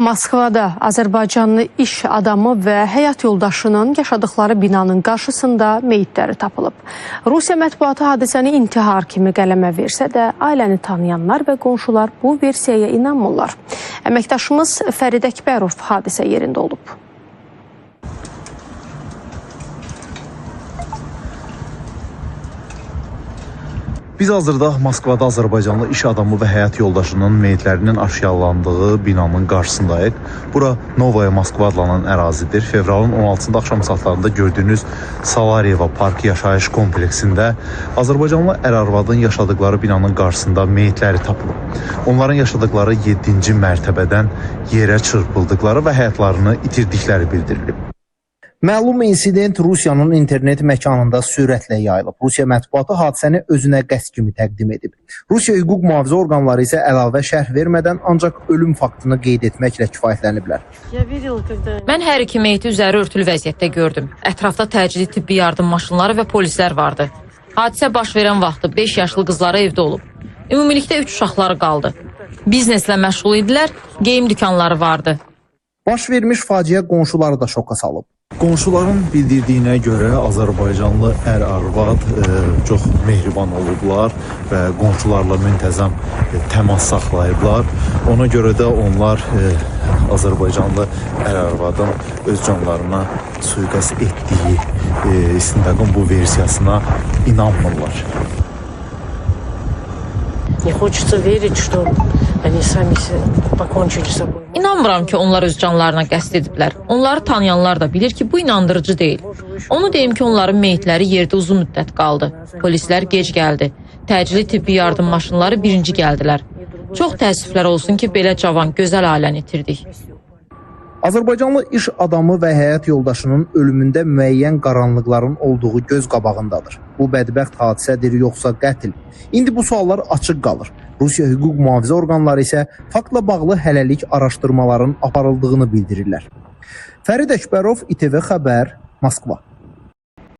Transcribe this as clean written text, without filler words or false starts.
Moskvada Azərbaycanlı iş adamı və həyat yoldaşının yaşadıkları binanın qarşısında meyitləri tapılıb. Rusiya mətbuatı hadisəni intihar kimi qələmə versə də, ailəni tanıyanlar və qonşular bu versiyaya inanmırlar. Əməkdaşımız Fərid Əkbərov hadisə yerində olub. Biz hazırda Moskvada Azərbaycanlı iş adamı və həyat yoldaşının meyitlərinin aşkarlandığı binanın qarşısındayıq. Bura Novaya Moskva adlanan ərazidir. Fevralın 16-sında axşam saatlarında gördüyünüz Salariyeva Park yaşayış kompleksində Azərbaycanlı ər-arvadın yaşadıkları binanın qarşısında meyitləri tapılıb. Onların yaşadıkları 7-ci mərtəbədən yerə çırpıldıkları və həyatlarını itirdikləri bildirilib. Məlum insident Rusiyanın internet məkanında sürətlə yayılıb. Rusiya mətbuatı hadisəni özünə qəsd kimi təqdim edib. Rusiya hüquq mühafizə orqanları isə əlavə şərh vermədən ancaq ölüm faktını qeyd etməklə kifayətləniblər. Mən hər iki meyti üzəri örtülü vəziyyətdə gördüm. Ətrafda təcili tibbi yardım maşınları və polislər vardı. Hadisə baş verən vaxtı 5 yaşlı qızları evdə olub. Ümumilikdə 3 uşaqları qaldı. Bizneslə məşğul idilər, geyim dükanları vardı. Baş vermiş faciə qonşuları da şoka salıb. Qonşuların bildirdiyinə görə Azərbaycanlı ər-arvad çox mehriban olublar və qonşularla müntəzəm təmas saxlayıblar. Ona görə də onlar Azərbaycanlı ər-arvadın öz canlarına sui-qəsd etdiyi istintaqın bu versiyasına inanmırlar. Не хочется верить, что они сами покончили с собой. İnanmıram ki, onlar öz canlarına qəsd ediblər. Onları tanıyanlar da bilir ki, bu inandırıcı deyil. Onu deyim ki, onların meyitləri yerdə uzun müddət qaldı. Polislər gec gəldi. Təcili tibbi yardım maşınları birinci gəldilər. Çox təəssüflər olsun ki, belə cavan, gözəl ailəni itirdik. Azərbaycanlı iş adamı və həyat yoldaşının ölümündə müəyyən qaranlıqların olduğu göz qabağındadır. Bu bədbəxt hadisədir yoxsa qətl? İndi bu suallar açıq qalır. Rusiya hüquq mühafizə orqanları isə faktla bağlı hələlik araşdırmaların aparıldığını bildirirlər. Fərid Əkbərov, İTV Xəbər, Moskva.